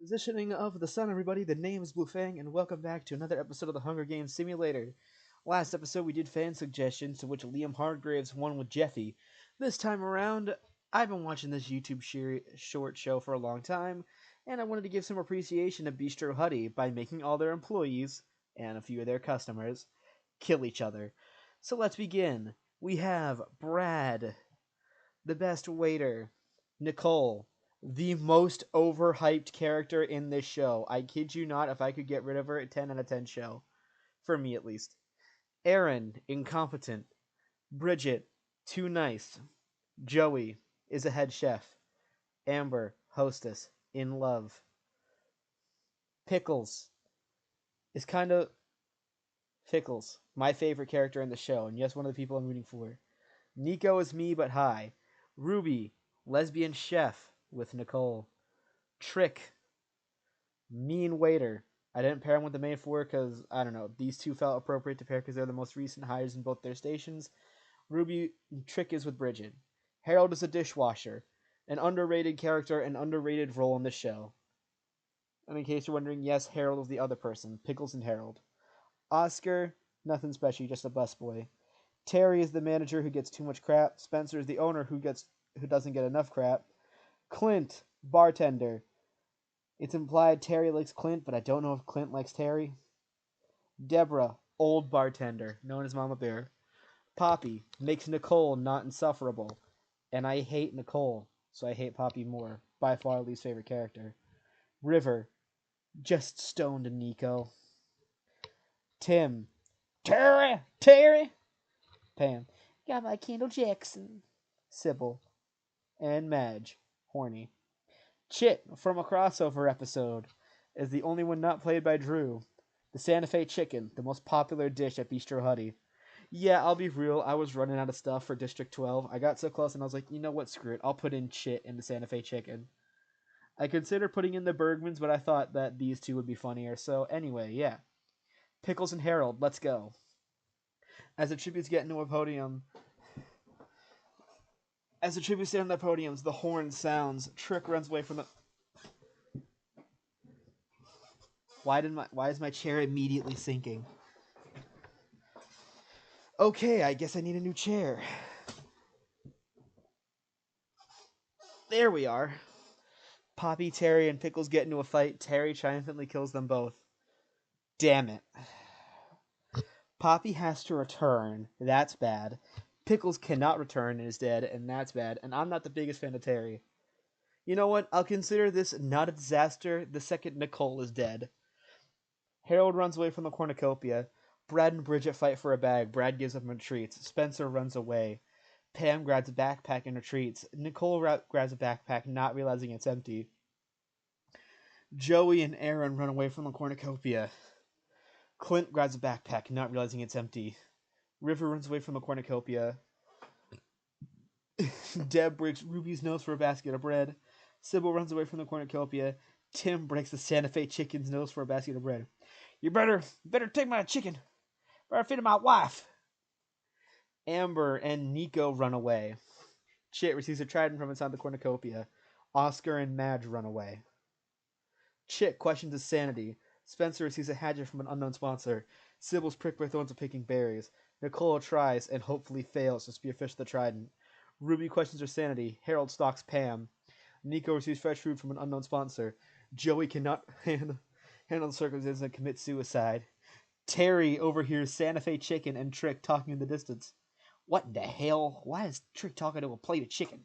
Positioning of the sun, everybody. The name is Blue Fang, and welcome back to another episode of the Hunger Games Simulator. Last episode, we did fan suggestions, to which Liam Hardgraves won with Jeffy. This time around, I've been watching this YouTube short show for a long time, and I wanted to give some appreciation to Bistro Huddy by making all their employees, and a few of their customers, kill each other. So let's begin. We have Brad, the best waiter, Nicole, the most overhyped character in this show. I kid you not, if I could get rid of her, a 10 out of 10 show. For me, at least. Aaron, incompetent. Bridget, too nice. Joey is a head chef. Amber, hostess, in love. Pickles is kind of Pickles, my favorite character in the show, and yes, one of the people I'm rooting for. Nico is me, but high. Ruby, lesbian chef with Nicole. Trick, mean waiter. I didn't pair them with the main four because, I don't know, these two felt appropriate to pair because they're the most recent hires in both their stations. Ruby, Trick is with Bridget. Harold is a dishwasher. An underrated character, an underrated role in the show. And in case you're wondering, yes, Harold is the other person. Pickles and Harold. Oscar, nothing special, just a busboy. Terry is the manager who gets too much crap. Spencer is the owner who doesn't get enough crap. Clint, bartender. It's implied Terry likes Clint, but I don't know if Clint likes Terry. Deborah, old bartender, known as Mama Bear. Poppy makes Nicole not insufferable. And I hate Nicole, so I hate Poppy more. By far least favorite character. River, just stoned Nico. Tim, Terry. Pam, got my Kendall Jackson. Sybil, and Madge, horny. Chit, from a crossover episode, is the only one not played by Drew. The Santa Fe chicken, the most popular dish at Bistro Huddy. Yeah, I'll be real, I was running out of stuff for District 12. I got so close and I was like, you know what, screw it. I'll put in Chit in the Santa Fe chicken. I considered putting in the Bergmans, but I thought that these two would be funnier. So anyway, yeah. Pickles and Harold, let's go. As the tributes get into a podium, as the tributes stand on the podiums, the horn sounds. Trick runs away from the. Why is my chair immediately sinking? Okay, I guess I need a new chair. There we are. Poppy, Terry, and Pickles get into a fight. Terry triumphantly kills them both. Damn it. Poppy has to return. That's bad. Pickles cannot return and is dead, and that's bad. And I'm not the biggest fan of Terry. You know what? I'll consider this not a disaster the second Nicole is dead. Harold runs away from the cornucopia. Brad and Bridget fight for a bag. Brad gives up and retreats. Spencer runs away. Pam grabs a backpack and retreats. Nicole grabs a backpack, not realizing it's empty. Joey and Aaron run away from the cornucopia. Clint grabs a backpack, not realizing it's empty. River runs away from the cornucopia. Deb breaks Ruby's nose for a basket of bread. Sybil runs away from the cornucopia. Tim breaks the Santa Fe chicken's nose for a basket of bread. You better take my chicken. Better feed it my wife. Amber and Nico run away. Chit receives a trident from inside the cornucopia. Oscar and Madge run away. Chit questions his sanity. Spencer receives a hatchet from an unknown sponsor. Sybil's pricked by thorns of picking berries. Nicole tries and hopefully fails to spearfish the trident. Ruby questions her sanity. Harold stalks Pam. Nico receives fresh food from an unknown sponsor. Joey cannot handle the circumstances and commits suicide. Terry overhears Santa Fe chicken and Trick talking in the distance. What in the hell? Why is Trick talking to a plate of chicken?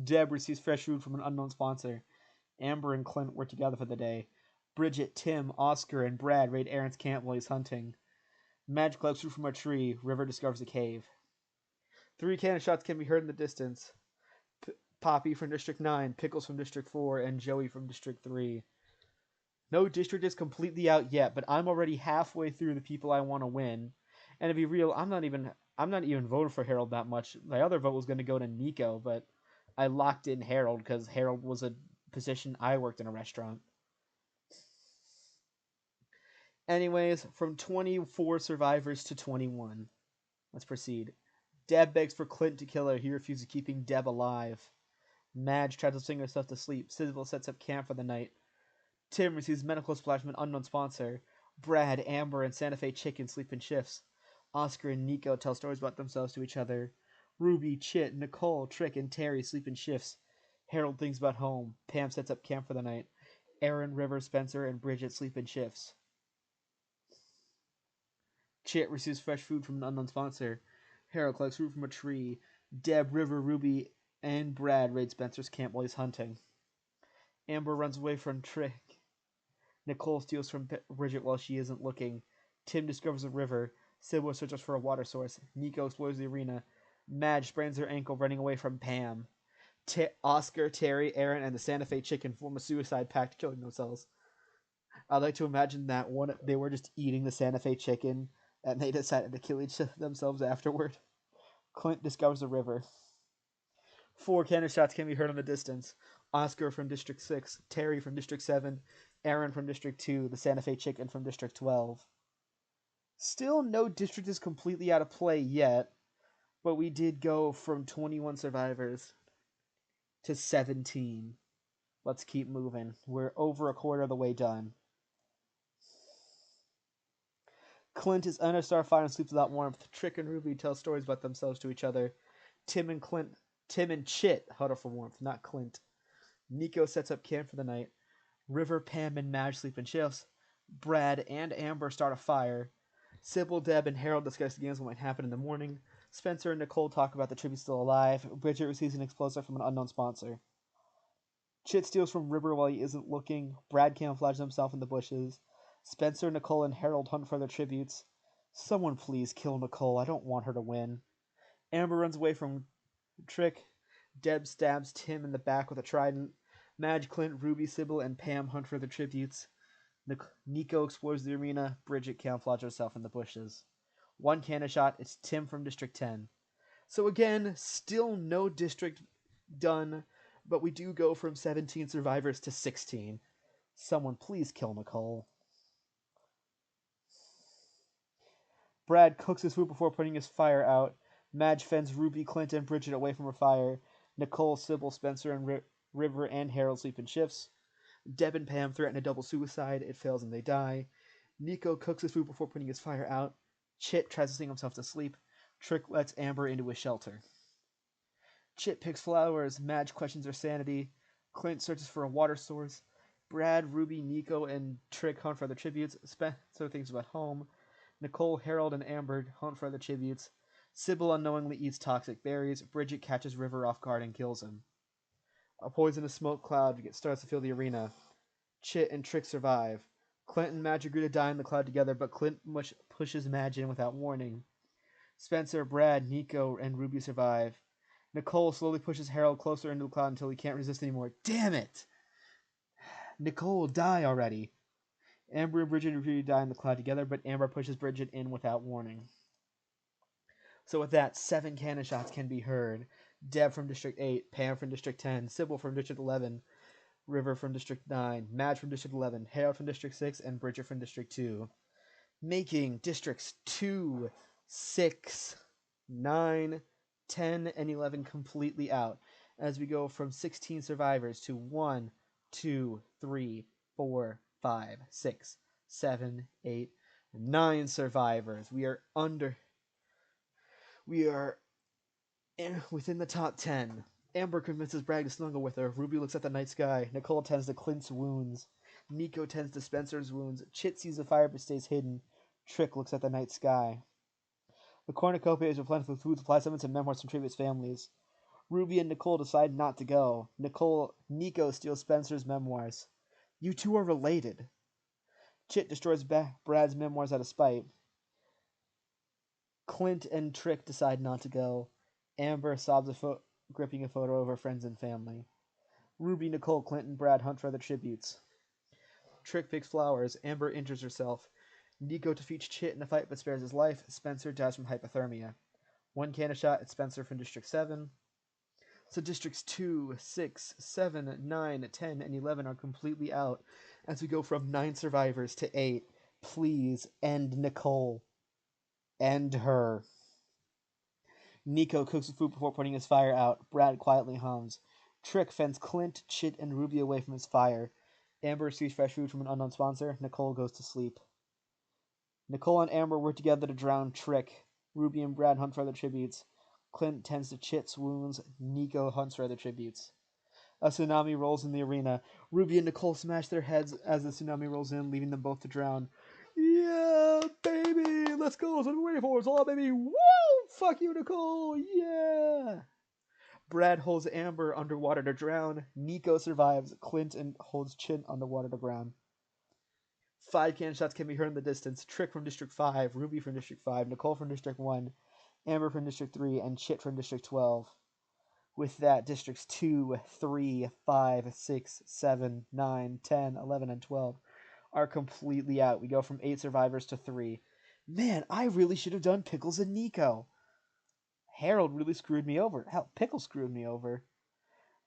Deb receives fresh food from an unknown sponsor. Amber and Clint work together for the day. Bridget, Tim, Oscar, and Brad raid Aaron's camp while he's hunting. Madge collects fruit from a tree. River discovers a cave. 3 cannon shots can be heard in the distance. Poppy from District 9, Pickles from District 4, and Joey from District 3. No district is completely out yet, but I'm already halfway through the people I want to win. And to be real, I'm not even voting for Harold that much. My other vote was going to go to Nico, but I locked in Harold because Harold was a position I worked in a restaurant. Anyways, from 24 survivors to 21. Let's proceed. Deb begs for Clint to kill her. He refuses, keeping Deb alive. Madge tries to sing herself to sleep. Sybil sets up camp for the night. Tim receives medical splash from an unknown sponsor. Brad, Amber, and Santa Fe Chicken sleep in shifts. Oscar and Nico tell stories about themselves to each other. Ruby, Chit, Nicole, Trick, and Terry sleep in shifts. Harold thinks about home. Pam sets up camp for the night. Aaron, River, Spencer, and Bridget sleep in shifts. Chit receives fresh food from an unknown sponsor. Harold collects fruit from a tree. Deb, River, Ruby, and Brad raid Spencer's camp while he's hunting. Amber runs away from Trick. Nicole steals from Bridget while she isn't looking. Tim discovers a river. Sybil searches for a water source. Nico explores the arena. Madge sprains her ankle running away from Pam. Oscar, Terry, Aaron, and the Santa Fe Chicken form a suicide pact, killing themselves. I'd like to imagine that they were just eating the Santa Fe Chicken, and they decided to kill themselves afterward. Clint discovers a river. 4 cannon shots can be heard in the distance. Oscar from District 6, Terry from District 7, Aaron from District 2, the Santa Fe Chicken from District 12. Still, no district is completely out of play yet, but we did go from 21 survivors to 17. Let's keep moving. We're over a quarter of the way done. Clint is under Starfire and sleeps without warmth. Trick and Ruby tell stories about themselves to each other. Tim and Chit huddle for warmth, not Clint. Nico sets up camp for the night. River, Pam, and Madge sleep in shifts. Brad and Amber start a fire. Sybil, Deb, and Harold discuss games what might happen in the morning. Spencer and Nicole talk about the tribute still alive. Bridget receives an explosive from an unknown sponsor. Chit steals from River while he isn't looking. Brad camouflages himself in the bushes. Spencer, Nicole, and Harold hunt for their tributes. Someone please kill Nicole. I don't want her to win. Amber runs away from Trick. Deb stabs Tim in the back with a trident. Madge, Clint, Ruby, Sybil, and Pam hunt for their tributes. Nico explores the arena. Bridget camouflages herself in the bushes. 1 cannon shot. It's Tim from District 10. So again, still no district done, but we do go from 17 survivors to 16. Someone please kill Nicole. Brad cooks his food before putting his fire out. Madge fends Ruby, Clint, and Bridget away from her fire. Nicole, Sybil, Spencer, and River and Harold sleep in shifts. Deb and Pam threaten a double suicide. It fails and they die. Nico cooks his food before putting his fire out. Chit tries to sing himself to sleep. Trick lets Amber into his shelter. Chit picks flowers. Madge questions her sanity. Clint searches for a water source. Brad, Ruby, Nico, and Trick hunt for their tributes. Spencer thinks about home. Nicole, Harold, and Amber hunt for the tributes. Sybil unknowingly eats toxic berries. Bridget catches River off guard and kills him. A poisonous smoke cloud starts to fill the arena. Chit and Trick survive. Clint and Madge agree to die in the cloud together, but Clint pushes Madge in without warning. Spencer, Brad, Nico, and Ruby survive. Nicole slowly pushes Harold closer into the cloud until he can't resist anymore. Damn it! Nicole, die already! Amber and Bridget agree to die in the cloud together, but Amber pushes Bridget in without warning. So with that, 7 cannon shots can be heard. Deb from District 8, Pam from District 10, Sybil from District 11, River from District 9, Madge from District 11, Harold from District 6, and Bridget from District 2. Making Districts 2, 6, 9, 10, and 11 completely out, as we go from 16 survivors to 1, 2, 3, 4, 5, 6, 7, 8, 9 survivors. We are within the top 10. Amber convinces Brad to snuggle with her. Ruby looks at the night sky. Nicole tends to Clint's wounds. Nico tends to Spencer's wounds. Chit sees the fire but stays hidden. Trick looks at the night sky. The cornucopia is replenished with food supply summons and memoirs from previous families. Ruby and Nicole decide not to go. Nico steals Spencer's memoirs. You two are related. Chit destroys Brad's memoirs out of spite. Clint and Trick decide not to go. Amber sobs gripping a photo of her friends and family. Ruby, Nicole, Clint, and Brad hunt for other tributes. Trick picks flowers. Amber injures herself. Nico defeats Chit in a fight but spares his life. Spencer dies from hypothermia. 1 cannon shot at Spencer from District 7. So Districts 2, 6, 7, 9, 10, and 11 are completely out as we go from 9 survivors to 8. Please end Nicole. End her. Nico cooks the food before putting his fire out. Brad quietly hums. Trick fends Clint, Chit, and Ruby away from his fire. Amber receives fresh food from an unknown sponsor. Nicole goes to sleep. Nicole and Amber work together to drown Trick. Ruby and Brad hunt for other tributes. Clint tends to Chit's wounds. Nico hunts for other tributes. A tsunami rolls in the arena. Ruby and Nicole smash their heads as the tsunami rolls in, leaving them both to drown. Yeah, baby! Let's go! That's what we're waiting for! It's all, baby! Woo! Fuck you, Nicole! Yeah! Brad holds Amber underwater to drown. Nico survives. Clint and holds Chin underwater to drown. 5 cannon shots can be heard in the distance. Trick from District 5, Ruby from District 5, Nicole from District 1, Amber from District 3, and Chit from District 12. With that, Districts 2, 3, 5, 6, 7, 9, 10, 11, and 12 are completely out. We go from 8 survivors to 3. Man, I really should have done Pickles and Nico. Harold really screwed me over. Hell, Pickles screwed me over.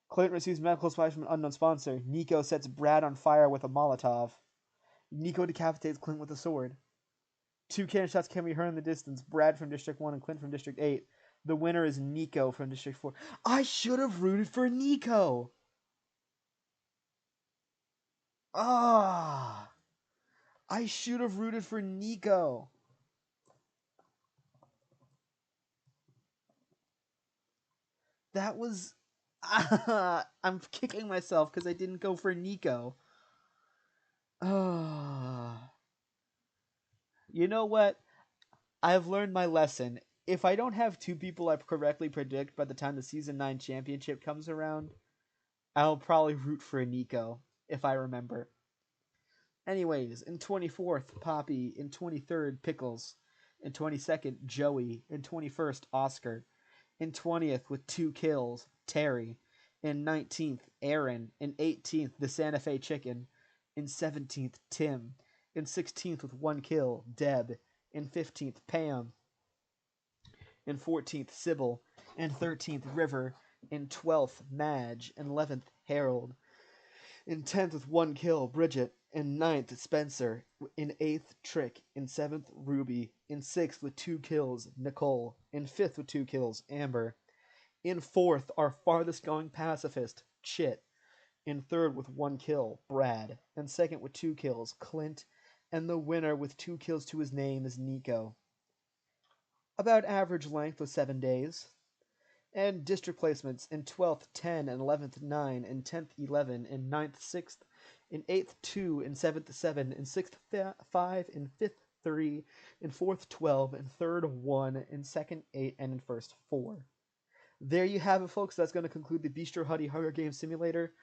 Clint receives medical supplies from an unknown sponsor. Nico sets Brad on fire with a Molotov. Nico decapitates Clint with a sword. 2 cannon shots can be heard in the distance. Brad from District 1 and Clint from District 8. The winner is Nico from District 4. I should have rooted for Nico! Ah! I should have rooted for Nico. That was... I'm kicking myself because I didn't go for Nico. Ah. You know what? I've learned my lesson. If I don't have 2 people I correctly predict by the time the Season 9 championship comes around, I'll probably root for Nico, if I remember. Anyways, in 24th, Poppy. In 23rd, Pickles. In 22nd, Joey. In 21st, Oscar. In 20th, with 2 kills, Terry. In 19th, Aaron. In 18th, the Santa Fe Chicken. In 17th, Tim. In 16th, with 1 kill, Deb. In 15th, Pam. In 14th, Sybil. In 13th, River. In 12th, Madge. In 11th, Harold. In 10th, with 1 kill, Bridget. In 9th, Spencer. In 8th, Trick. In 7th, Ruby. In 6th, with 2 kills, Nicole. In 5th, with 2 kills, Amber. In 4th, our farthest going pacifist, Chit. In 3rd, with 1 kill, Brad. In 2nd, with 2 kills, Clint. And the winner with 2 kills to his name is Nico. About average length of 7 days. And district placements in 12th 10, and 11th 9, in 10th 11, in 9th 6th, in 8th 2, in 7th 7, in 6th 5, in 5th 3, in 4th 12, in 3rd 1, in 2nd 8, and in 1st 4. There you have it, folks. That's going to conclude the Bistro Huddy Hunger Games Simulator.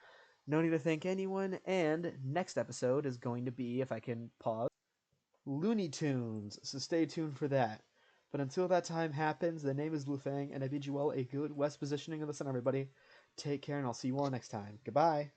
No need to thank anyone, and next episode is going to be, if I can pause, Looney Tunes, so stay tuned for that. But until that time happens, the name is Blue Fang, and I bid you all a good west positioning of the sun, everybody. Take care, and I'll see you all next time. Goodbye.